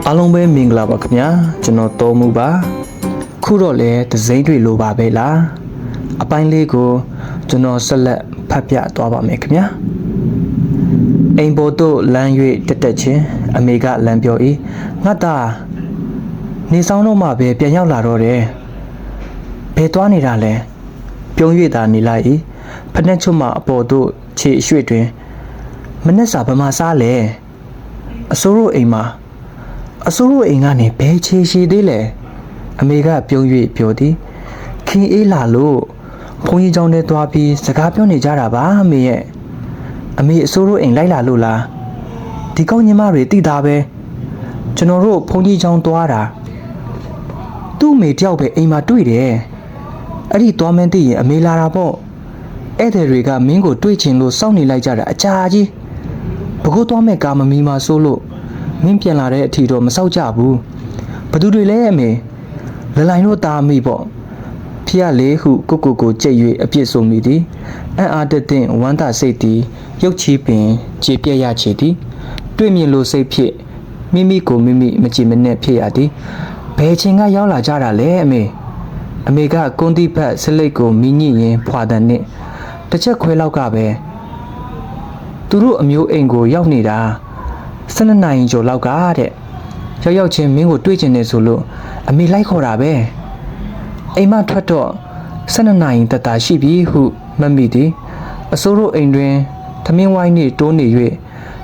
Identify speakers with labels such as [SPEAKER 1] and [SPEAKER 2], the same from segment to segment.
[SPEAKER 1] အားလုံးပဲမင်္ဂလာပါခင်ဗျာကျွန်တော်တော်မူပါခုတော့လေသစိမ့်တွေလိုပါပဲလားအပိုင်းလေးကိုကျွန်တော်ဆက်လက်ဖတ်ပြသွားပါမယ်ခင်ဗျာအိမ်ပေါ်သို့လမ်း၍တက်ချင်းအမေကလမ်းပြော၏ငါသားနေဆောင်တော့မှပဲပြန်ရောက်လာတော့တယ်ဘယ်သွားနေတာလဲပြုံး၍သာနေလိုက်၏ဖက်နှက်ချွတ်မှအပေါ်သို့ခြေအရွှေ့တွင်မနှက်စာဗမာစားလဲအစိုးရအိမ်မှာအစိုးရအိမ်ကနေဘယ်ခြေရှိသေးလဲအမေကပြုံး၍ပြောသည်ခင်အေးလာလို့ဘုန်းကြီးကျောင်းထဲသွားပြီးစကားပြောနေကြတာပါအမေရဲ့အမေအစိုးရအိမ်လိုက်လာလို့လားဒီကောင်းညီမတွေတိတာပဲကျွန်တော်တို့ဘုန်းကြီးကျောင်းသွားတာသူ့အမေတယောက်ပဲအိမ်မှာတွေ့တယ်အဲ့ဒီသွားမန်းသိရင်အမေလာတာပေါ့ဧည့်သည်တွေကမင်းကိုတွေ့ချင်လို့စောင့်နေလိုက်ကြတာအကြာကြီးဘကိုးသွားမဲ့ကာမမီမှာဆိုလို့မင်းပြန်လာတဲ့အထီတော့မစောက်ကြဘူးဘသူတွေလဲအမေလလိုင်းတို့တာမိပေါ့ဖျက်လေးဟုကိုကြိတ်၍အပြစ်ဆုံးမိသည်အံ့အားတသင့်ဝမ်းသာစိတ်သည်ရုပ်ချီးပင်ခြေပြက်ရချေသည်တွေ့မြင်လို့စိတ်ဖြစ်မိမိကိုမိမိမကြည်မနဲ့ဖြစ်ရသည်ဘယ်ချိန်ကရောက်လာကြတာလဲအမေကကွန်တိဖက်ဆလိတ်ကိုမိညစ်ရင်ဖွာတဲ့နဲ့တစ်ချက်ခွဲလောက်ကပဲသူတို့အမျိုးအိမ်ကိုရောက်နေတာ12နာရီကျော်လောက်ကတဲ့ရောက်ချင်းမင်းကိုတွေ့ကျင်နေဆိုလို့အမေလိုက်ခေါ်တာပဲအိမ်မထွက်တော့12နာရီတတရှိပြီဟုမှတ်မိသည်အစိုးရအိမ်တွင်သမင်းဝိုင်းနှင့်တိုးနေ၍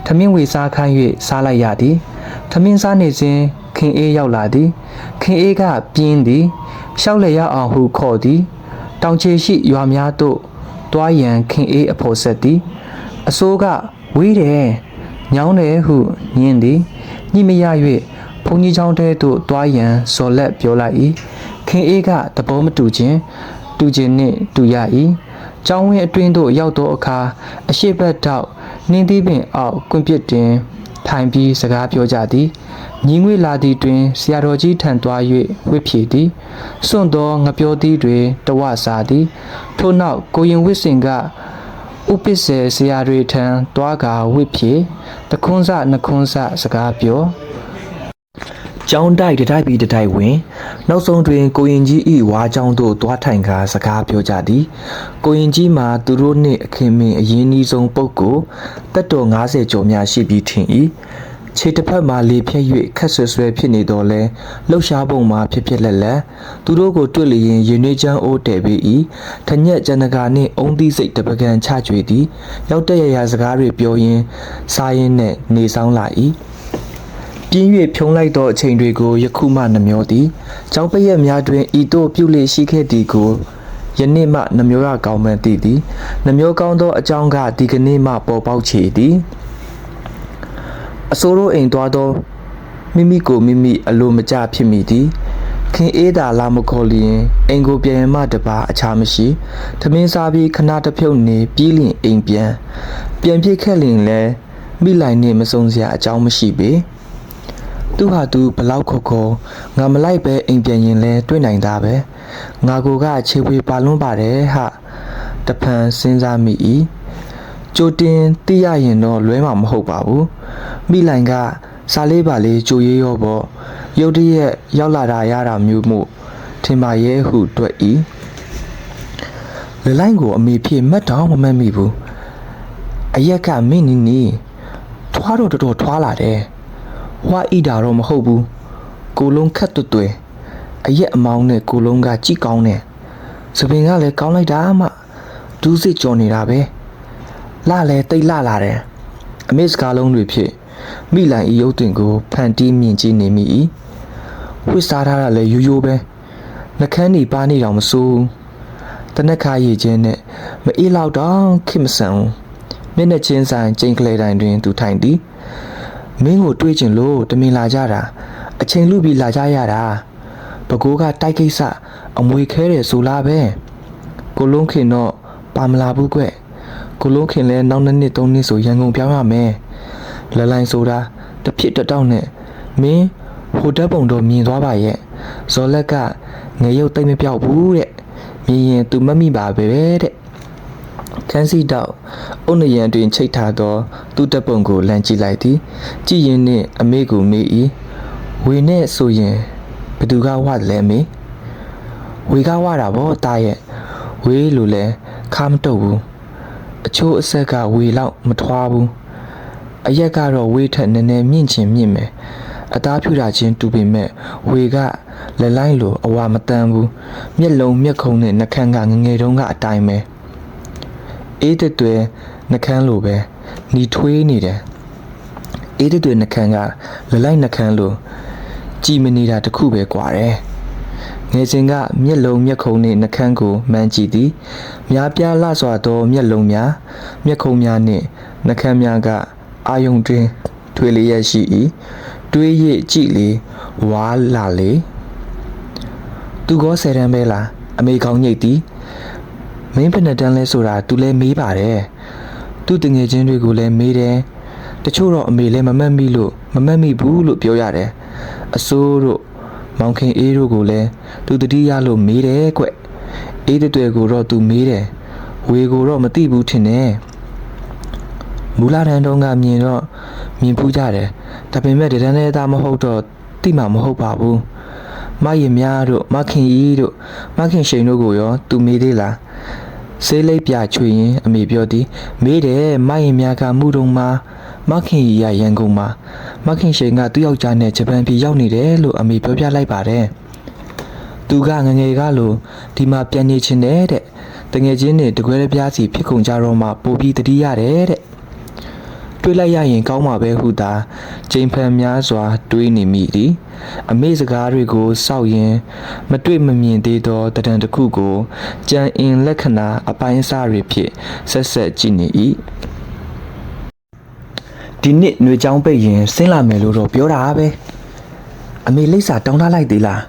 [SPEAKER 1] သမင်းဝေစားခိုင်း၍စားလိုက်ရသည်သမင်းစားနေစဉ်ခင်အေးရောက်လာသည်ခင်အေးကပြင်းသည်ရှောက်လေရအောင်ဟုခေါ်သည်တောင်ချေရှိရွာများသို့တွားရန်ခင်အေးအဖို့ဆက်သည်အစိုးကဝေးတယ်ညောင်းတယ်ဟုညင်းသည်ညှိမရ၍ဘုန်းကြီးကျောင်းထဲသို့တွားရန်ဇော်လက်ပြောလိုက်၏ခင်အေးကသဘောမတူခြင်းနှင့်တူရ၏ကျောင်းဝင်းအတွင်းသို့ရောက်သောအခါအရှိတ်ဘက်ထောက်နှင်းသီးပင်အောက်ကွင်းပစ်တင်ထိုင်ပြီးစကားပြောကြသည်ညီငွေလာသည့်တွင်ဆရာတော်ကြီးထံသွား၍ဝှက်ဖြေသည်စွန့်သောငပြောသီးတွေတဝစားသည်ထို့နောက်ကိုရင်ဝစ်စင်ကဥပစ္စေဆရာတွေထံသွားကာဝှက်ဖြေတခွန်းစနှခွန်းစစကားပြောကျောင်းတိုက်တိုက်ပြီးတိုက်ဝင်နောက်ဆုံးတွင်ကိုရင်ကြီးဤဝါကျောင်းသို့သွားထိုင်ကာစကားပြောကြသည်ကိုရင်ကြီးမှာသူတို့နှင့်အခင်မင်အရင်ကြီးဆုံးပုဂ္ဂိုလ်တက်တော်90ကျော်များရှိပြီးထင်၏ခြေတစ်ဖက်မှလေဖြက်၍ခက်ဆွဲဖြစ်နေတော့လဲလှုပ်ရှားပုံမှာဖြစ်လက်သူတို့ကိုတွေ့လျင်ရင်နှွေးချမ်းအိုးတဲပေ၏ထညက်ကျန်တကာနှင့်အုံးသီးစိတ်တပကံချကြွေသည်ရောက်တဲ့ရစကားတွေပြောရင်းစားရင်းနဲ့နေဆောင်လာ၏ပြင်း၍ဖြုံးလိုက်သောအချိန်တွေကိုယခုမှနှမျောသည်ကျောင်းပရက်များတွင်ဤသို့ပြုလေရှိခဲ့သည်ကိုယနေ့မှနှမျောရကောင်းမှန်းသိသည်နှမျောကောင်းသောအကြောင်းကဒီကနေ့မှပေါ်ပေါက်ချေသည်အစိုးရအိမ်သွားသောမိမိကိုမိမိအလိုမကျဖြစ်မိသည်ခင်အေးသာလာမခေါ်လျင်အိမ်ကိုပြန်မှတပါအခြားမရှိထမင်းစားပြီးခဏတစ်ဖြုတ်နေပြီးလျင်အိမ်ပြန်ဖြစ်ခဲ့လျင်လဲမိလိုက်နှင့်မစုံစရာအကြောင်းမရှိပေသူဟာသူဘလောက်ခေါ်ငါမလိုက်ပဲအိမ်ပြန်ရင်လဲတွေ့နိုင်တာပဲငါကိုကခြေဝေပါလွန်းပါတယ်ဟာတဖန်စဉ်းစားမိ၏ကြိုတင်သိရရင်တော့လွဲမှာမဟုတ်ပါဘူးမိလိုက်ကစားလေးပါလေးကြိုရေးရောပေါ့ရုတ်တရက်ရောက်လာတာရတာမျိုးမို့ထင်ပါရဲ့ဟုတွေ့၏လလိုင်းကိုအမေဖြစ်မှတ်တော့မမှတ်မိဘူးအရက်ကမင်းနီထွားတော့တော်တော်ထွားလာတယ်ဝါဣတာတော့မဟုတ်ဘူးကိုလုံးခက်တွယ်အရက်အမောင်းနဲ့ကိုလုံးကကြိကောင်းတယ်စပင်ကလည်းကောင်းလိုက်တာမှဒူးစစ်ကြော်နေတာပဲလှလဲတိတ်လှလာတယ်အမေစကားလုံးတွေဖြစ်မိလိုက်ဤရုပ်တွင်ကိုဖန်တီးမြင်ကြည့်နေမိ၏ဝှစ်စားထားတာလည်းရိုးရိုးပဲနှကန်းနေပါနေတော့မစိုးတနက်ခါရည်ချင်းနဲ့မအေးလောက်တော့ခိမဆန်မျက်နှာချင်းဆိုင်ကျိန်ကလေးတိုင်းတွင်သူထိုင်သည်မင်းကိုတွေ့ကျင်လို့တမင်လာကြတာအချိန်လူပြီးလာကြရတာဘကိုးကတိုက်ကိစ္စအမွေခဲတယ်ဆိုလားပဲကိုလုံးခင်တော့ပါမလာဘူးကွကိုလုံးခင်လဲနောက်2နှစ်3နှစ်ဆိုရန်ကုန်ပြောင်းရမယ်လလိုင်းဆိုတာတဖြစ်တောက်နဲ့မင်းဟိုတက်ပုံတော့မြင်သွားပါရဲ့ဇော်လက်ကငရုတ်တိတ်မပြောက်ဘူးတဲ့မြင်ရင်သူမမိပါပဲတဲ့ခန်းစီတောက်အုတ်နရံတွင်ချိတ်ထားသောသူ့တက်ပုံကိုလမ်းကြည့်လိုက်သည်ကြည့်ရင်နှင့်အမေကိုမေး၏ ဝေနဲ့ဆိုရင်ဘယ်သူကဝတယ်လဲမေဝေကဝတာဗောတာရဲ့ဝေလို့လဲခါမတုတ်ဘူးအချိုးအဆက်ကဝေလောက်မထွားဘူးအရက်ကတော့ဝေထက်နည်းနည်းမြင့်ချင်မြင့်မယ်အသားဖြူတာချင်းတူပေမဲ့ဝေကလက်လိုက်လို့အဝါမတန်းဘူးမျက်လုံးမျက်ခုံးနဲ့နှခမ်းကငငယ်တုန်းကအတိုင်းပဲအေးတဲ့တွေနှခမ်းလိုပဲหนีထွေးနေတယ်အေးတဲ့တွေနှခမ်းကလက်လိုက်နှခမ်းလို့ကြည်မနေတာတခုပဲကွာတယ်ငယ်စဉ်ကမျက်လုံးမျက်ခုံးနဲ့နှခမ်းကိုမှန်းကြည့်သည်များပြားလှစွာသောမျက်လုံးများမျက်ခုံးများနှင့်နှခမ်းများကအာယုံတွင်ထွေလျက်ရှိ၏တွေးရကြည့်လေဝါလာလေသူကော10တန်းပဲလားအမေကောင်းညိတ်သည်မင်းဘယ်နှစ်တန်းလဲဆိုတာသူလဲမေးပါတယ်သူတငယ်ချင်းတွေကိုလည်းမေးတယ်တချို့တော့အမေလည်းမမှတ်မိဘူးလို့ပြောရတယ်အစိုးတို့မောင်ခင်အေးတို့ကိုလည်းသူတတိယလို့မေးတယ်ကွအေးတဲ့တွေကိုတော့သူမေးတယ်ဝေကိုတော့မသိဘူးထင်တယ်မူလာတန်းတုန်းကမြင်ဖူးကြတယ်ဒါပေမဲ့တန်းနဲ့သားမဟုတ်တော့သိမှာမဟုတ်ပါဘူးမရင်များတို့မခင်ကြီးတို့မခင်ရှိန်တို့ကိုရောသူမေးသေးလားဆေးလိပ်ပြချွေရင်အမေပြောသည်မေးတယ်မရင်များကမှုတုံမှာမခင်ကြီးရရန်ကုန်မှာမခင်ရှိန်ကသူ့ယောက်ျားနဲ့ဂျပန်ပြည်ရောက်နေတယ်လို့အမေပြောပြလိုက်ပါတယ်သူကငငယ်ကလို့ဒီမှာပြန်နေချင်တယ်တဲ့တငယ်ချင်းတွေတကွဲတပြားစီဖြစ်ကုန်ကြတော့မှပို့ပြီးတတိရတယ်တဲ့တွေးလိုက်ရရင်ကောင်းမှာပဲဟုသာချိန်ဖန်များစွာတွေးနေမိသည်အမေစကားတွေကိုစောက်ရင်မတွေ့မမြင်သေးသောတံတစ်ခုကိုကြံအင်လက္ခဏာအပိုင်းအစတွေဖြင့်ဆက်ကြည့်နေ၏ဒီနှစ်ຫນွေချောင်းပိတ်ရင်ဆင်းလာမယ်လို့တော့ပြောတာပဲအမေလိပ်စာတောင်းထားလိုက်သေးလား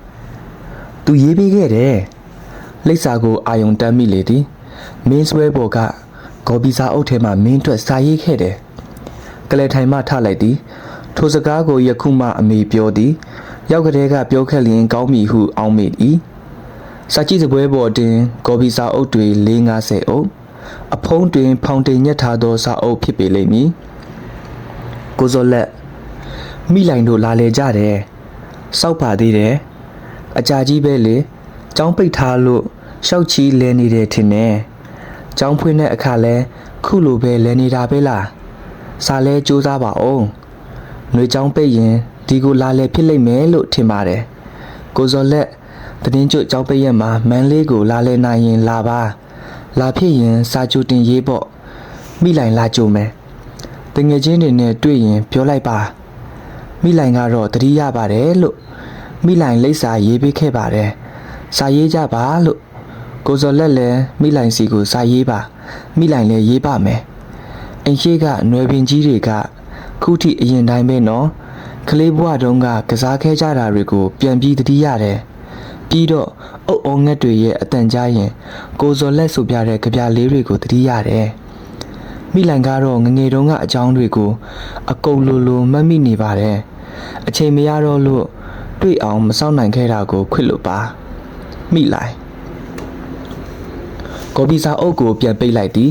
[SPEAKER 1] သူရေးပေးခဲ့တယ်လိပ်စာကိုအာယုံတမ်းမိလေသည်မင်းဆွဲပေါ်ကဂေါ်ဘီစာအုပ်ထဲမှာမင်းအတွက်စာရေးခဲ့တယ်ကလေးထိုင်မှထလိုက်သည်ထိုစကားကိုယခုမှအမေပြောသည်ရောက်ကလေးကပြောခဲ့လျင်ကောင်းပြီဟုအောင်းမိ၏စာကြည့်စပွဲပေါ်တွင်ဂေါ်ဘီစာအုပ်တွေ450အုပ်အဖုံးတွင်ဖောင်တင်ညက်ထားသောစာအုပ်ဖြစ်ပေလိမ့်မည်ကိုစောလက်မိလိုင်တို့လာလေကြတယ်စောက်ပါသေးတယ်အကြာကြီးပဲလေကျောင်းပိတ်ထားလို့ရှောက်ချီလဲနေတယ်ထင်တယ်ကျောင်းဖွင့်တဲ့အခါလဲခုလိုပဲလဲနေတာပဲလားစာလဲစူးစမ်းပါအောင်ຫນွေချောင်းပိတ်ရင်ဒီကိုလာလဲဖြစ်လိမ့်မယ်လို့ထင်ပါတယ်ကိုစောလက်တင်းကျွတ်ကျောင်းပိတ်ရက်မှာမန်းလေးကိုလာလဲနိုင်ရင်လာပါလာဖြစ်ရင်စာကြိုတင်ရေးပေါ့မိလိုင်လာကြိုမယ်တငယ်ချင်းတွေနဲ့တွေ့ရင်ပြောလိုက်ပါမိလိုင်ကတော့တတိယပါတယ်လို့မိလိုင်လိပ်စာရေးပေးခဲ့ပါတယ်စာရေးကြပါလို့ကိုစောလက်လည်းမိလိုင်စီကိုစာရေးပါမိလိုင်လည်းရေးပါမယ်အင်ရှိကຫນွေပင်ကြီးတွေကခုထိအရင်တိုင်းပဲနော်ကလေးဘွားတုန်းကကစားခဲ့ကြတာတွေကိုပြန်ပြီးတတိရတယ်ပြီးတော့အုပ်အောင်ငက်တွေရဲ့အတန်ကြားရင်ကိုစောလက်ဆိုပြတဲ့ကြပြလေးတွေကိုတတိရတယ်မိလိုင်ကတော့ငငယ်တုန်းကအကြောင်းတွေကိုအကုန်လိုမှတ်မိနေပါတယ်အချိန်မရတော့လို့တွေ့အောင်မစောင့်နိုင်ခဲ့တာကိုခွင့်လို့ပါမိလိုင်ကော်ပီစာအုပ်ကိုပြန်ပိတ်လိုက်သည်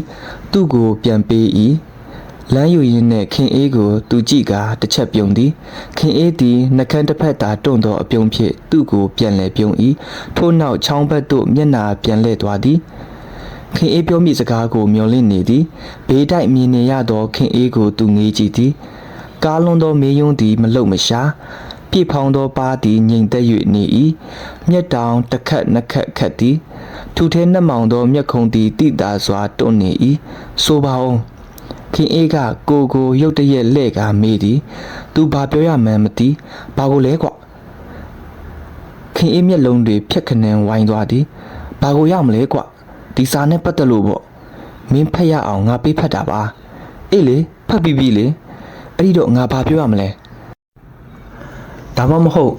[SPEAKER 1] သူ့ကိုပြန်ပေး၏လမ်းယူရင်းနဲ့ခင်အေးကိုသူကြည့်ကာတစ်ချက်ပြုံးသည်ခင်အေးသည်နှကန်းတစ်ဖက်သာတွန့်သောအပြုံးဖြင့်သူ့ကိုပြန်လဲပြုံး၏ထို့နောက်ချောင်းဘက်သို့မျက်နှာပြန်လှည့်သွားသည်ခင်အေးပြောမိစကားကိုမျောလင့်နေသည်ဘေးတိုက်မြင်နေရသောခင်အေးကိုသူငေးကြည့်သည်ကားလွန်သောမေးယွန်းသည်မလုံမရှာပြည့်ဖောင်းသောပါးသည်ငြိမ်သက်၍နေ၏မျက်တောင်တစ်ခတ်နှစ်ခတ်ခတ်သည်ထူထဲနှက်မောင်သောမျက်ခုံးသည်တိတာစွာတွန့်နေ၏ဆိုပါဦးခင်အေးကကိုရုတ်တရက်လှဲ့ကာမေးသည်သူဘာပြောရမှန်းမသိဘာကိုလဲကွခင်အေးမျက်လုံးတွေဖြက်ခနန်းဝိုင်းသွားသည်ဘာကိုရမလဲကွဒီစာနဲ့ပတ်သက်လို့ပေါ့မင်းဖတ်ရအောင်ငါပေးဖတ်တာပါအေးလေဖတ်ပြီးပြီလေအဲ့ဒီတော့ငါဘာပြောရမလဲဒါမှမဟုတ်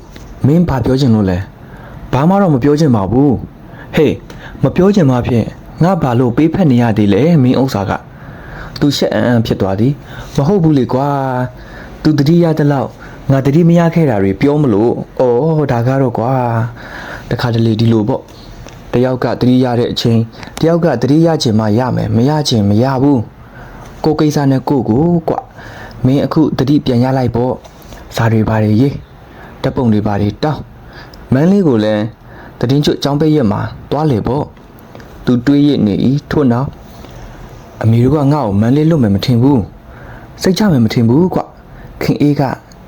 [SPEAKER 1] မင်းဘာပြောချင်လို့လဲဘာမှတော့မပြောချင်ပါဘူးဟေးမပြောချင်မှဖြင့်ငါဘာလို့ပေးဖက်နေရသေးလဲမင်းဥစ္စာကသူရှက်အံ့ဖြစ်သွားသည်မဟုတ်ဘူးလေကွာသူတတိယတလောက်ငါတတိမရခဲ့တာတွေပြောမလို့ဩဒါကတော့ကွာတခါတလေဒီလိုပေါ့တယောက်ကတတိရတဲ့အချိန်တယောက်ကတတိရချင်မှရမယ်မရချင်မရဘူးကိုကိစ္စနဲ့ကိုကွာမင်းအခုတတိပြန်ရလိုက်ပေါ့ဇာတွေပါတယ်ရေး တပ်ပုံတွေပါတွေတောင်းမန်းလေးကိုလည်းတည်င်းကျွတ်ចောင်းပိတ်ရက်မှာတွားလေပေါ့သူတွေးရနေ၏ထို့နောက်အမေတို့ကငါ့ကိုမန်းလေးလွတ်မယ်မထင်ဘူးစိတ်ချမယ်မထင်ဘူးကွခင်အေးက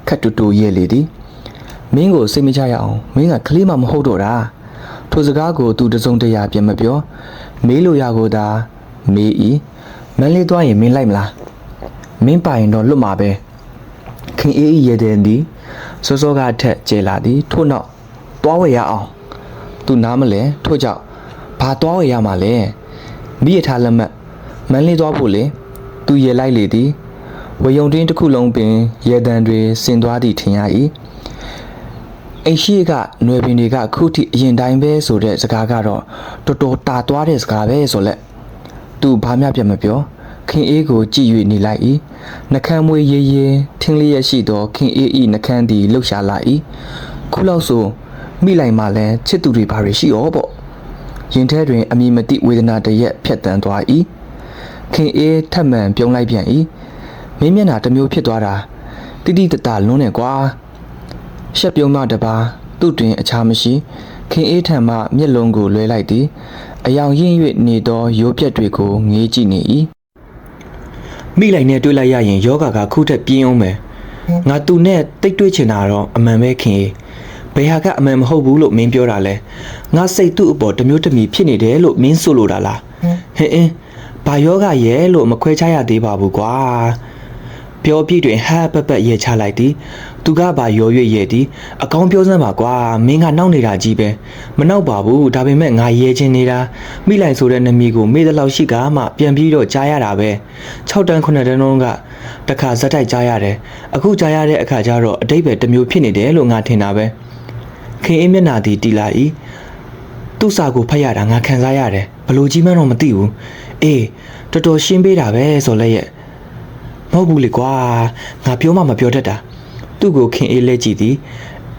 [SPEAKER 1] ခက်တူတူရဲ့လေသည်မင်းကိုစိတ်မချရအောင်မင်းကကလေးမှမဟုတ်တော့တာထိုစကားကိုသူတစုံတရာပြန်မပြောမေးလို့ရကိုသာမေး၏မန်းလေးသွားရင်မင်းလိုက်မလားမင်းပိုင်တော့လွတ်မှာပဲခင်အေးရဲ့တဲ့သည်စောစောကထက်ကျေလာသည်ထို့နောက်တွားဝယ်ရအောင်သူနားမလဲထို့ကြောင့်ဘာတွားဝယ်ရမှာလဲမိရထားလက်မှတ်မန်းလေးသွားဖို့လေသူရေလိုက်လေသည်ဝယုံတွင်းတစ်ခုလုံးပင်ရေတံတွေဆင်သွားသည်ထင်ရ၏အိမ်ရှိကຫນွယ်ပင်တွေကခုထိအရင်တိုင်းပဲဆိုတဲ့စကားကတော့တော်တော်တာသွားတဲ့စကားပဲဆိုလက်သူဘာမှပြတ်မပြောခင်အေးကိုကြည့်၍နေလိုက်၏နှကမ်းမွေးရေးရေးထင်းလျက်ရှိသောခင်အေး၏နှကမ်းသည်လှုပ်ရှားလာ၏ခုလောက်ဆိုမိလိုက်မှလည်းချစ်သူတွေဘာတွေရှိဩပေါ့ရင်ထဲတွင်အမည်မသိဝေဒနာတရက်ဖြတ်တန်းသွား၏ခင်အေးထပ်မံပြုံးလိုက်ပြန်၏မင်းမျက်နှာတစ်မျိုးဖြစ်သွားတာတိတိတတလွန်းနေကွာရှက်ပြုံးမတပါသူ့တွင်အခြားမရှိခင်အေးထံမှမျက်လုံးကိုလွှဲလိုက်သည်အယောင်ရင့်၍နေသောရိုးပြက်တွေကိုငေးကြည့်နေ၏မိလိုက်နဲ့တွေ့လိုက်ရရင်ယောဂါကခုထက်ပြင်းအောင်မယ်ငါသူနဲ့တိတ်တွေ့ချင်တာတော့အမှန်ပဲခင်အေးဘယ်ဟာကအမှန်မဟုတ်ဘူးလို့မင်းပြောတာလဲငါစိတ်သူ့အပေါ်တမျိုးတမီဖြစ်နေတယ်လို့မင်းဆိုလိုတာလားဟင်းဘာယောဂရဲ့လို့မခွဲခြားရသေးပါဘူးကွာပြောပြတွင်ဟာပပရဲချလိုက်သည်သူကဘာရောရွရဲ့သည်အကောင်းပြောစမ်းပါကွာမင်းကနောက်နေတာကြီးပဲမနောက်ပါဘူးဒါပေမဲ့ငါရဲချင်းနေတာမိလိုက်ဆိုတဲ့နမီကိုမေ့တဲ့လောက်ရှိကမှပြန်ပြီးတော့ကြားရတာပဲ6တန်း9တန်းလုံးကတခါဇက်တိုက်ကြားရတယ်အခုကြားရတဲ့အခါကျတော့အတိတ်ပဲတစ်မျိုးဖြစ်နေတယ်လို့ငါထင်တာပဲခင်အေးမျက်နှာသည်တီလာ၏သူ့စာကိုဖတ်ရတာငါခံစားရတယ်ဘလို့ကြီးမှန်းတော့မသိဘူးအေးတော်တော်ရှင်းပေးတာပဲဆိုလဲရဲ့မဟုတ်ဘူးလေကွာငါပြောမှမပြောတတ်တာသူ့ကိုခင်အေးလဲကြည့်သည်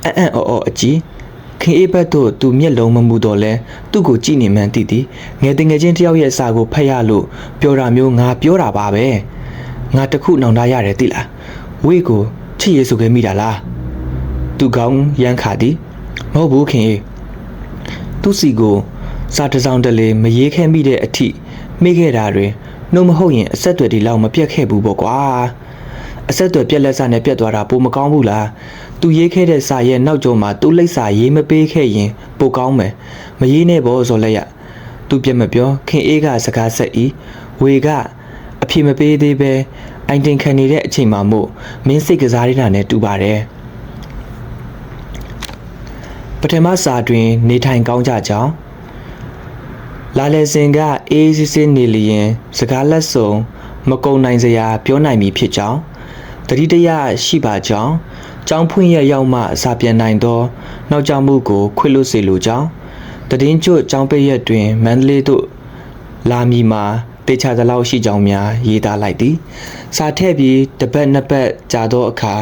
[SPEAKER 1] အံ့အော်အကြည့်ခင်အေးဘက်သို့သူမျက်လုံးမမူတော့လဲသူ့ကိုကြည့်နေမှန်းသိသည်ငယ်တငယ်ချင်းတယောက်ရဲ့စာကိုဖတ်ရလို့ပြောတာမျိုးငါပြောတာပါပဲငါတခုနောင်တရတယ်သိလားဝေးကိုချစ်ရဆိုခဲ့မိတာလားသူကောင်းရမ်းခါသည်မဟုတ်ဘူးခင်အေးသူစီကိုစာတစောင်းတလေမရေးခဲ့မိတဲ့အထိမိခဲ့တာတွင်နှုတ်မဟုတ်ရင်အဆက်အသွယ်ဒီလောက်မပြတ်ခဲ့ဘူးပေါ့ကွာအဆက်အသွယ်ပြက်လက်စနဲ့ပြတ်သွားတာပိုမကောင်းဘူးလားသူရေးခဲ့တဲ့စာရဲ့နောက်ကျောမှာသူ့လိပ်စာရေးမပေးခဲ့ရင်ပိုကောင်းမယ်မရေးနဲ့ဘောဆိုလက်ရသူပြက်မပြောခင်အေးကစကားဆက်၏ဝေကအဖြေမပေးသေးပဲအိုင်တင်ခံနေတဲ့အချိန်မှာမို့မင်းစိတ်ကစားနေတာနဲ့တူပါတယ်ပထမစာတွင်နေထိုင်ကောင်းကြကြောင်းလာလေစင်ကအေးစစ်စစ်နေလျင်စကားလက်ဆုံမကုံနိုင်စရာပြောနိုင်မည်ဖြစ်ကြောင်းတတိတရရှိပါကြောင်းကျောင်းဖွင့်ရရောက်မှစာပြန်နိုင်သောနောက်ကျောင်းမှုကိုခွင့်လွှတ်စေလိုကြောင်းတည်င်းကျွတ်ကျောင်းပိတ်ရက်တွင်မန္တလေးသို့လာမည်မှာတေချာသလောက်ရှိကြောင်းများရေးသားလိုက်သည်စာထည့်ပြီးတစ်ပတ်နှစ်ပတ်ကြာသောအခါ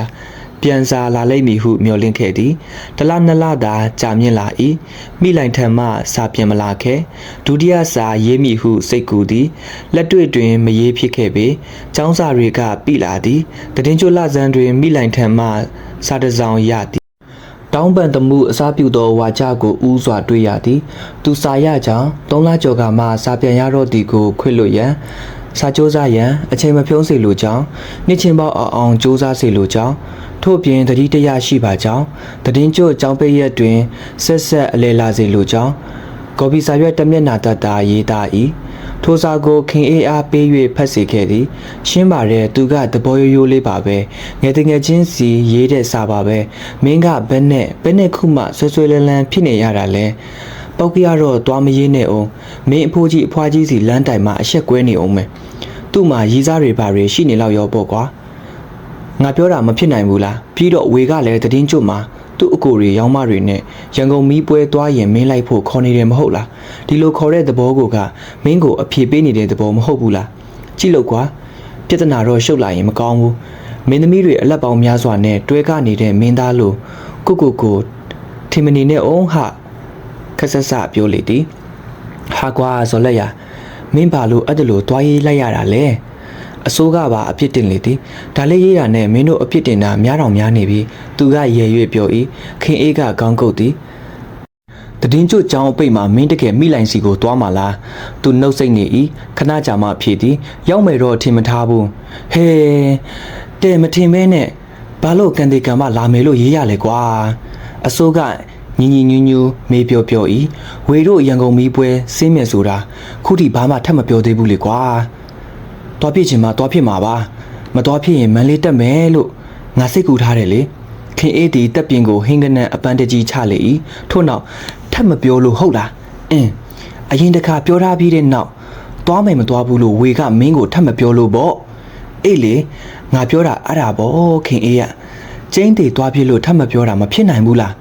[SPEAKER 1] ပြန်စာလာလိမ့်မည်ဟုမျှော်လင့်ခဲ့သည်တလနှစ်လသာကြာမြင့်လာ၏မိလိုက်ထံမှစာပြန်မလာခဲ့ဒုတိယစာရေးမည်ဟုစိတ်ကူသည်လက်တွေ့တွင်မရေးဖြစ်ခဲ့ပေကျောင်းစာတွေကပြလာသည်တည်င်းကျွလဆန်းတွင်မိလိုက်ထံမှစာတစ်စောင်ရသည်တောင်းပန်တမှုအစားပြုသောဝါကြကိုဥစွာတွေ့ရသည်သူစာရကြောင်း3လကျော်ကမှစာပြန်ရတော့သည်ကိုခွင့်လွှတ်ရန်စာကြိုးစားရန်အချိန်မဖြုံးစေလိုကြောင်းနှစ်ချင်းပေါအောင်ကြိုးစားစေလိုကြောင်းထို့ပြင်တတိတရရှိပါကြောင်းတည်င်းကျွတ်ကျောင်းပိတ်ရက်တွင်ဆက်အလဲလာစေလိုကြောင်းကော်ပီစာရွက်တစ်မျက်နှာတတ်တာရေးသား၏ထိုစာကိုခင်အေးအားပေး၍ဖတ်စေခဲ့သည်ရှင်းပါတဲ့သူကသဘောရိုးရိုးလေးပါပဲငယ်တငယ်ချင်းစီရေးတဲ့စာပါပဲမင်းကဘယ်နဲ့ခုမှဆွဆွဲလန်းလန်းဖြစ်နေရတာလဲပောက်ကြရတော့သွားမရေးနဲ့အောင်မင်းအဖိုးကြီးအဖွားကြီးစီလမ်းတိုင်မှာအဆက်ကွဲနေအောင်မယ်သူ့မှာရီးစားတွေပါတွေရှိနေလောက်ရောပေါ့ကွာငါပြောတာမဖြစ်နိုင်ဘူးလားပြီးတော့ဝေကလည်းတည်င်းကျွတ်မှာသူ့အကိုတွေရောင်းမတွေနဲ့ရန်ကုန်မီးပွဲသွားရင်မင်းလိုက်ဖို့ခေါ်နေတယ်မဟုတ်လားဒီလိုခေါ်တဲ့သဘောကမင်းကိုအဖြေပေးနေတဲ့သဘောမဟုတ်ဘူးလားကြည့်လို့ကွာပြဿနာတော့ရှုပ်လာရင်မကောင်းဘူးမင်းသမီးတွေအလက်ပေါင်းများစွာနဲ့တွဲကနေတဲ့မင်းသားလိုကိုထင်မနေနဲ့အောင်ဟာခက်ဆက်ဆပြောလေသည်ဟာကွာဇော်လက်ရမင်းဘာလို့အဲ့ဒါလိုတွားရေးလိုက်ရတာလဲ အစိုးကပါအပြစ်တင်လေသည်ဒါလေးရေးတာနဲ့မင်းတို့အပြစ်တင်တာများတော်များနေပြီသူကရေရွေ့ပြော၏ခင်အေးကကောင်းကုတ်သည်တည်င်းကျွတ်ကြောင်းအပိတ်မှာမင်းတကယ်မိလိုက်စီကိုသွားမှလားသူနှုတ်ဆိတ်နေ၏ခဏကြာမှဖြေသည်ရောက်မယ်တော့ထင်မထားဘူးဟဲတဲမထင်မဲနဲ့ဘာလို့ကန်တေကံမလာမယ်လို့ရေးရလဲကွာအစိုးကညီညီညူးညူးမေးပြော၏ဝေတို့ရန်ကုန်မီးပွဲစင်းမြတ်ဆိုတာခုထိဘာမှထပ်မပြောသေးဘူးလေကွာတွားပြစ်ချင်မှတွားဖြစ်မှာပါမတွားဖြစ်ရင်မန်းလေးတက်မယ်လို့ငါစိတ်ကူထားတယ်လေခင်အေးဒီတက်ပြင်ကိုဟင်းကနန်းအပန်းတကြီးချလေ၏ထို့နောက်ထပ်မပြောလို့ဟုတ်လားအရင်တခါပြောထားပြီးတဲ့နောက်တွားမယ်မတွားဘူးလို့ဝေကမင်းကိုထပ်မပြောလို့ပေါ့အေးလေငါပြောတာအဲ့ဒါပေါ့ခင်အေးကကျင်းသေးတွားပြစ်လို့ထပ်မပြောတာမဖြစ်နိုင်ဘူးလား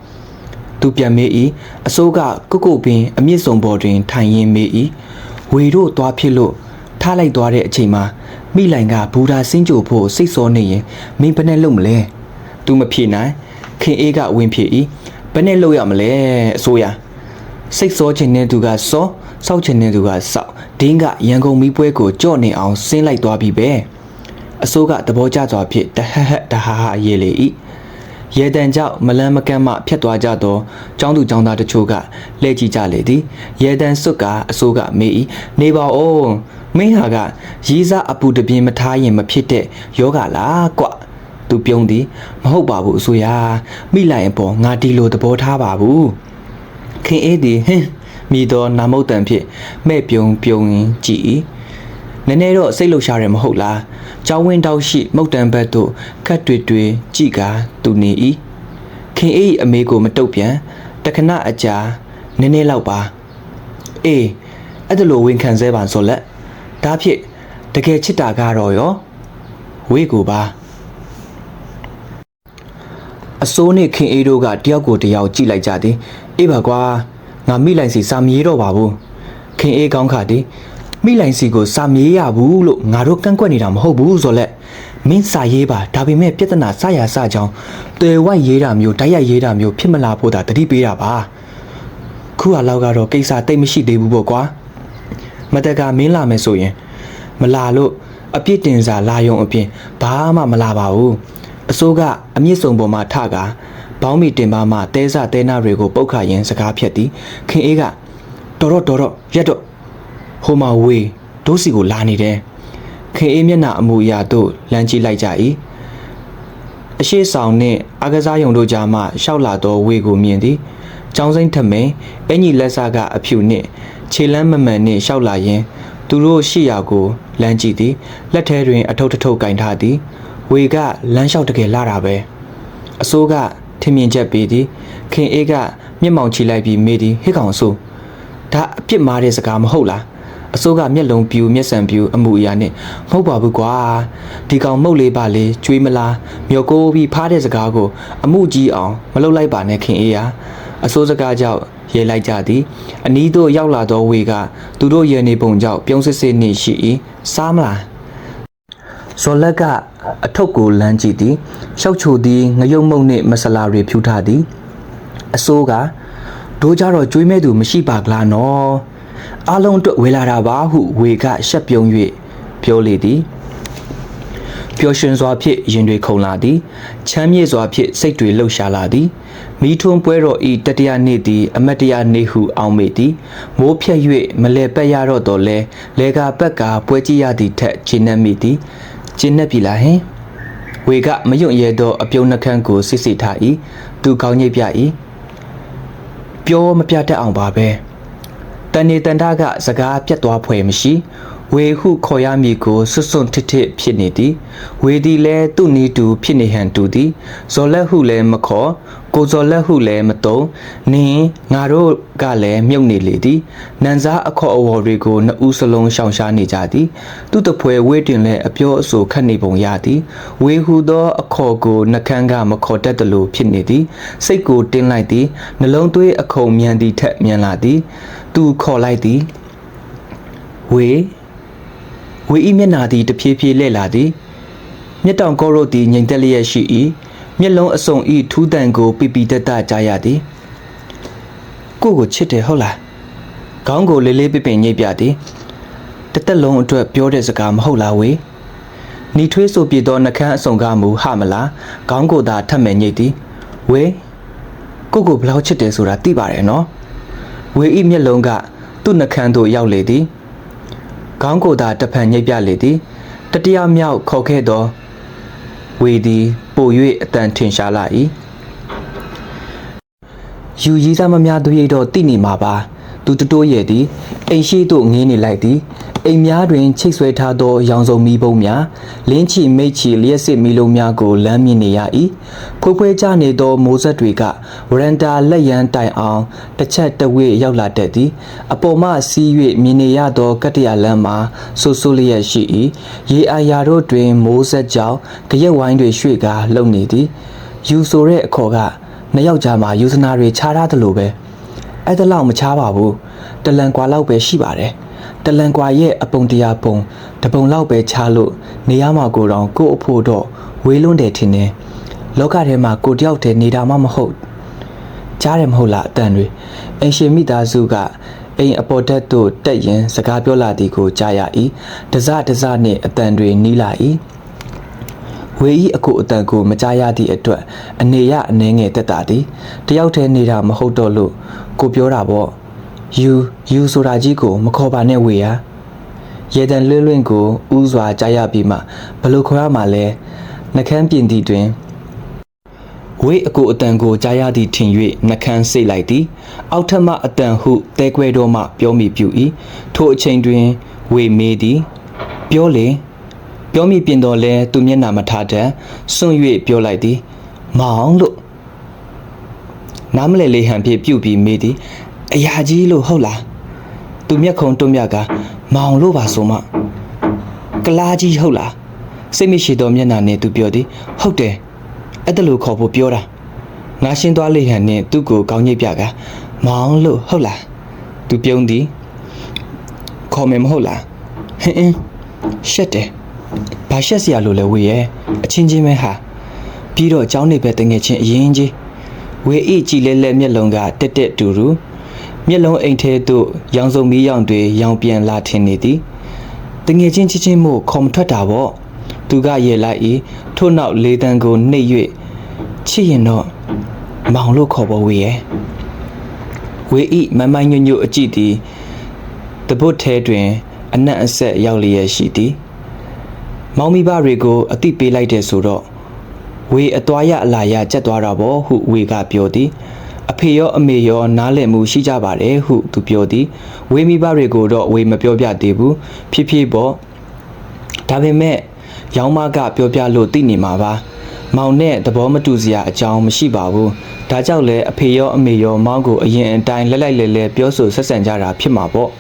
[SPEAKER 1] သူပြန်မေး၏အစိုးကကုတ်ပင်အမြင့်ဆုံးပေါ်တွင်ထိုင်ရင်းမေး၏ဝေတို့တွားဖြစ်လို့ထားလိုက်သွားတဲ့အချိန်မှာမိလိုင်ကဘူဒါစင်းကြိုဖို့စိတ်စောနေရင်မင်းဘယ်နဲ့လုပ်မလဲသူမဖြေနိုင်ခင်အေးကဝင်ဖြေ၏ဘယ်နဲ့လုပ်ရမလဲအစိုးရစိတ်စောချင်တဲ့သူကစောစောက်ချင်တဲ့သူကစောက်ဒင်းကရန်ကုန်မီးပွဲကိုကြော့နေအောင်ဆင်းလိုက်သွားပြီပဲအစိုးကသဘောကျစွာဖြင့်တဟဟတဟာဟာရေးလေ၏ရဲတန်ကြောင့်မလန်းမကန်းမှဖြတ်သွားကြသောကျောင်းသူကျောင်းသားတချို့ကလှည့်ကြည့်ကြလေသည်ရဲတန်စွတ်ကအစိုးကမေး၏နေပါဦးမင်းဟာကရီးစားအပူတပြင်းမထားရင်မဖြစ်တဲ့ယောဂလားကွသူပြုံးသည်မဟုတ်ပါဘူးအစိုးရမိလိုက်အပေါ်ငါဒီလိုသဘောထားပါဘူးခင်အေးသည်ဟင်းမိသောနာမုတ်တန်ဖြင့်မဲ့ပြုံကြည့်၏နည်းနည်းတော့စိတ်လှုပ်ရှားရမဟုတ်လားကျောင်းဝင်းတောက်ရှိမုတ်တန်ဘက်သို့ခတ်တွေ့ကြည့်ကာသူနေ၏ခင်အေးအမေကိုမတုတ်ပြန်တခဏအကြာနည်းနည်းလောက်ပါအေးအဲ့ဒါလိုဝင်ခံစဲပါဆိုလက်ဒါဖြစ်တကယ်ချစ်တာကတော့ရောဝေးကိုပါအစိုးနဲ့ခင်အေးတို့ကတယောက်ကိုတယောက်ကြည့်လိုက်ကြသည်အေးပါကွာငါမိလိုက်စီစာမြေးတော့ပါဘူးခင်အေးကောင်းခါသည်မိလိုက်စီကိုစာမြေးရဘူးလို့ငါတို့ကန့်ကွက်နေတာမဟုတ်ဘူးဆိုလက်မင်းစာရေးပါဒါပေမဲ့ပြဿနာစရာစကြောင်းတေဝိုက်ရေးတာမျိုးတိုက်ရိုက်ရေးတာမျိုးဖြစ်မလာဖို့သာတတိပေးတာပါခုဟာလောက်ကတော့ကိစ္စတိတ်မရှိသေးဘူးပေါ့ကွာမတက်ကမင်းလာမယ်ဆိုရင်မလာလို့အပြစ်တင်စာလာယုံအပြင်ဘာမှမလာပါဘူးအစိုးကအမြင့်ဆုံးပေါ်မှာထကာဘောင်းမီတင်ပါမှတဲစတဲနာတွေကိုပုတ်ခါရင်စကားဖြတ်သည်ခင်အေးကတော်ရက်တော့ဟိုမှာဝေးဒိုးစီကိုလာနေတယ်ခင်အေးမျက်နှာအမူအရာတို့လမ်းကြည့်လိုက်ကြ၏အရှိဆောင်နှင့်အာကစားယုံတို့ကြားမှရှောက်လာသောဝေးကိုမြင်သည်ကျောင်းစိမ့်ထမင်းအင်ကြီးလက်စကအဖြူနှင့်ခြေလမ်းမမှန်နှင့်ရှောက်လာရင်သူတို့ရှိရာကိုလမ်းကြည့်သည်လက်ထဲတွင်အထုပ်ထထုပ်ကင်ထားသည်ဝေကလမ်းလျှောက်တကယ်လာတာပဲအစိုးကထင်မြင်ချက်ပေးသည်ခင်အေးကမျက်မှောင်ချီလိုက်ပြီးမေးသည်ဟစ်ကောင်အစိုးဒါအပြစ်မားတဲ့စကားမဟုတ်လားအစိုးကမျက်လုံးပြူမျက်စံပြူအမှုအရာနဲ့မဟုတ်ပါဘူးကွာဒီကောင်မုတ်လေးပါလေကျွေးမလားမျောကိုပြီးဖားတဲ့စကားကိုအမှုကြီးအောင်မလုပ်လိုက်ပါနဲ့ခင်အေးရာအစိုးစကားကြောင့်ရဲလိုက်ကြသည်အနီးသို့ရောက်လာသောဝေကသူတို့ရဲနေပုံကြောင့်ပြုံးစစ်စစ်နေရှိ၏စားမလားဇော်လက်ကအထုပ်ကိုလမ်းကြည့်သည်ရှောက်ချိုသည်ငရုတ်မုံနှင့်မဆလာတွေဖြူထားသည်အစိုးကဒိုးကြတော့ကျွေးမဲ့သူမရှိပါကလားနော်အားလုံးအတွက်ဝေလာတာပါဟုဝေကရှက်ပြုံး၍ပြောလေသည်ပျော်ရွှင်စွာဖြင့်ရင်တွေခုန်လာသည်ချမ်းမြေ့စွာဖြင့်စိတ်တွေလှုပ်ရှားလာသည်မိထွန်းပွဲတော်ဤတတိယနေ့သည်အမတ်တရားနေ့ဟုအောင်မေ့သည်မိုးဖြက်၍မလဲပက်ရတော့တော်လဲလေကာပက်ကပွဲကြည့်ရသည့်ထက်ဂျင်းနှက်မိသည်ဂျင်းနှက်ပြီလားဟင်ဝေကမယွန့်ရဲသောအပြုံးနှခမ်းကိုစစ်စစ်ထား၏သူကောင်းညိပ်ပြ၏ပြောမပြတတ်အောင်ပါပဲတန်နေတန်တာကစကားပြတ်သွားဖွယ်မရှိဝေဟုခေါ်ရမည်ကိုစွတ်စွန့်ထစ်ထစ်ဖြစ်နေသည်ဝေသည်လည်းသူ့နီးတူဖြစ်နေဟန်တူသည်ဇော်လက်ဟုလည်းမခေါ်ကိုဇော်လက်ဟုလည်းမတုံနင်းငါတို့ကလည်းမြုပ်နေလေသည်နန်စားအခေါ်အဝေါ်တွေကိုနှစ်ဦးစလုံးရှောင်ရှားနေကြသည်သူ့တပွဲဝေးတင်လည်းအပြောအဆိုခတ်နေပုံရသည်ဝေဟုသောအခေါ်ကိုနှကန်းကမခေါ်တတ်သလိုဖြစ်နေသည်စိတ်ကိုတင်းလိုက်သည်နှလုံးသွေးအခုံမြန်သည်ထက်မြန်လာသည်သူခေါ်လိုက်သည်ဝေဤမျက်နာသည်တဖြည်းဖြည်းလှည့်လာသည်မျက်တောင်ကောရုတ်သည်ငြိမ်သက်လျက်ရှိ၏မျက်လုံးအစုံဤထူးတန်ကိုပြပြတတ်ကြားရသည်ကိုချစ်တယ်ဟုတ်လားခေါင်းကိုလေးလေးပင်ပင်ညိပ်ပြသည်တသက်လုံးအတွက်ပြောတဲ့စကားမဟုတ်လားဝေ နီထွေးဆိုပြသောနှကန်းအစုံကားမူဟမလားခေါင်းကိုသာထပ်မဲ့ညိတ်သည်ဝေကိုဘလောက်ချစ်တယ်ဆိုတာသိပါတယ်နော်ဝေဤမျက်လုံးကသူ့နှကန်းသို့ရောက်လေသည်ခေါင်းကိုသာတစ်ဖန်ညိတ်ပြလေသည်တတိယမြောက်ခေါ်ခဲ့သောဝေသည်ပို၍အတန်ထင်ရှားလာ၏ယူကြီးစားမများသူရိတော့တိနေမှာပါသူတိုးရဲ့သည်အိမ်ရှိသို့ငင်းနေလိုက်သည်အိမ်များတွင်ချိတ်ဆွဲထားသောရောင်စုံမီးပုံးများလင်းချီမိတ်ချီလျက်စစ်မီးလုံးများကိုလမ်းမြင်နေရ၏ဖွေးဖွေးကျနေသောမိုးဆက်တွေကဝရန်တာလက်ရန်တိုင်အောင်တစ်ချက်တဝေ့ရောက်လာတတ်သည်အပေါ်မှစီး၍မြင်နေရသောကတ္တရာလမ်းမှာဆူဆူလျက်ရှိ၏ရေအာယာတို့တွင်မိုးဆက်ကြောင့်ကြရက်ဝိုင်းတွေရွှေ့ကားလှုပ်နေသည်ယူဆိုတဲ့အခေါ်ကနှစ်ယောက်ကြားမှာယူစနာတွေခြားထားသလိုပဲအဲ့ဒါလောက်မခြားပါဘူးတလန်ကွာလောက်ပဲရှိပါတယ်တလန်ကွာရဲ့အပုံတရားပုံတပုံလောက်ပဲခြားလို့နေရမှာကိုတော့ကို့အဖို့တော့ဝေးလွန်းတယ်ထင်တယ်လောကထဲမှာကိုတယောက်တည်းနေတာမှမဟုတ်ကြားတယ်မဟုတ်လားအတန်တွေအရှင်မိသားစုကအိမ်အပေါ်တက်သို့တက်ရင်စကားပြောလာသည်ကိုကြားရ၏တစနှင့်အတန်တွေနီးလာ၏ဝေဤအခုအတန်ကိုမကြားရသည့်အတွက်အနေရအနေငယ်တက်တာသည်တယောက်တည်းနေတာမဟုတ်တော့လို့ကိုပြောတာပေါ့ယူဆိုတာကြီးကိုမခေါ်ပါနဲ့ဝေရရေတံလွင့်ကိုဥစွာကြားရပြီးမှဘလို့ခေါ်ရမှာလဲနှကန်းပြင်သည့်တွင်ဝေအကိုအတန်ကိုကြားရသည့်ထင်၍နှကန်းစိတ်လိုက်သည်အောက်ထပ်မှအတန်ဟုတဲခွဲတော်မှပြောမိပြူ၏ထိုအချိန်တွင်ဝေမေးသည်ပြောလေပြောမိပြင်တော်လဲသူမျက်နှာမထားတတ်စွန့်၍ပြောလိုက်သည်မောင်လို့နားမလဲလေးဟန်ဖြင့်ပြုတ်ပြီးမေးသည်အရာကြီးလို့ဟုတ်လားသူမျက်ခုံတွမြကမောင်လို့ပါဆိုမှကလားကြီးဟုတ်လားစိတ်မရှိသောမျက်နှာနဲ့သူပြောသည်ဟုတ်တယ်အဲ့ဒါလို့ခေါ်ဖို့ပြောတာငါရှင်းသွားလေးဟန်နဲ့သူ့ကိုကောင်းညိတ်ပြကမောင်လို့ဟုတ်လားသူပြုံးသည်ခေါ်မယ်မဟုတ်လားဟင်းရှက်တယ်ဘာရှက်စရာလို့လဲဝေရဲ့အချင်းချင်းပဲဟာပြီးတော့เจ้าနေပဲတငယ်ချင်းအရင်ကြီးဝေဤကြည်လဲလဲမျက်လုံးကတက်တူတူမျက်လုံးအိမ်ထဲသို့ရောင်စုံမီးရောင်တွေရောင်ပြန်လာထင်နေသည်တငယ်ချင်းချင်းမို့ခေါ်မထွက်တာပေါ့သူကရဲ့လိုက်၏ထို့နောက်လေတံကိုနှိပ်၍ချစ်ရင်တော့မောင်လို့ခေါ်ပေါ်ဝေရဲ့ဝေဤမမိုင်းညွညွအကြည့်သည်တပုတ်ထဲတွင်အနက်အဆက်ရောက်လျက်ရှိသည်မောင်မိဘတွေကိုအတိပေးလိုက်တဲ့ဆိုတော့ဝေအသွားရအလာရကြက်သွားတာပေါ့ဟုဝေကပြောသည်အဖေရောအမေရောနားလည်မှုရှိကြပါတယ်ဟုသူပြောသည်ဝေမိဘတွေကိုတော့ဝေမပြောပြသေးဘူးဖြစ်ဖြစ်ပေါ့ဒါပေမဲ့ရောင်းမကပြောပြလို့သိနေမှာပါမောင်နဲ့သဘောမတူစရာအကြောင်းမရှိပါဘူးဒါကြောင့်လဲအဖေရောအမေရောမောင်ကိုအရင်အတိုင်းလက်လိုက်လဲပြောဆိုဆက်ဆံကြတာဖြစ်မှာပေါ့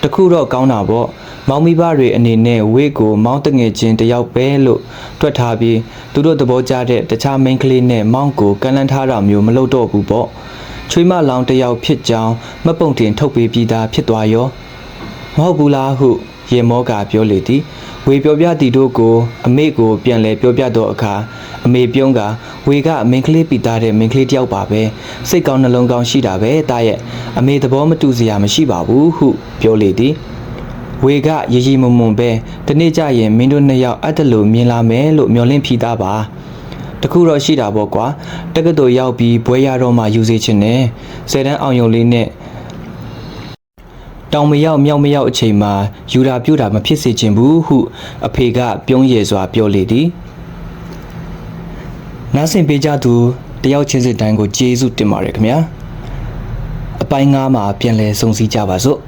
[SPEAKER 1] တခုတော့ကောင်းတာပေါ့မောင်မိဘတွေအနေနဲ့ဝေးကိုမောင်တငယ်ချင်းတယောက်ပဲလို့တွက်ထားပြီးသူတို့သဘောကျတဲ့တခြားမိန်းကလေးနဲ့မောင်ကိုကန်လန်းထားတာမျိုးမလုပ်တော့ဘူးပေါ့ချွေးမလောင်တယောက်ဖြစ်ကြောင်းမပုံတင်ထုတ်ပေးပြီးသားဖြစ်သွားရောမဟုတ်ဘူးလားဟုရေမောကပြောလေသည်ဝေပြောပြသည်တို့ကိုအမေကိုပြန်လဲပြောပြတော့အခါအမေပြုံးကဝေကမိန်းကလေးပီသားတဲ့မိန်းကလေးတယောက်ပါပဲစိတ်ကောင်းနှလုံးကောင်းရှိတာပဲတာရဲ့အမေသဘောမတူစရာမရှိပါဘူးဟုပြောလေသည်ဝေကရရီမုံမုံပဲဒီနေ့ကျရင်မင်းတို့နှစ်ယောက်အဲ့တလို့မြင်လာမယ်လို့မျှော်လင့်ဖြီးသားပါတခုတော့ရှိတာပေါ့ကွာတက္ကသိုလ်ရောက်ပြီးဘွဲရတော့မှယူစေချင်တယ်ဆယ်တန်းအောင်ယုံလေးနဲ့တောင်မရောက်မြောက်မရောက်အချိန်မှာယူတာပြူတာမဖြစ်စေချင်ဘူးဟုအဖေကပြုံးရည်စွာပြောလေသည်နားဆင်ပေးကြသူတယောက်ချင်းစစ်တိုင်းကိုကျေးဇူးတင်ပါတယ်ခင်ဗျာအပိုင်း9မှာပြန်လည်ဆုံစည်းကြပါစို့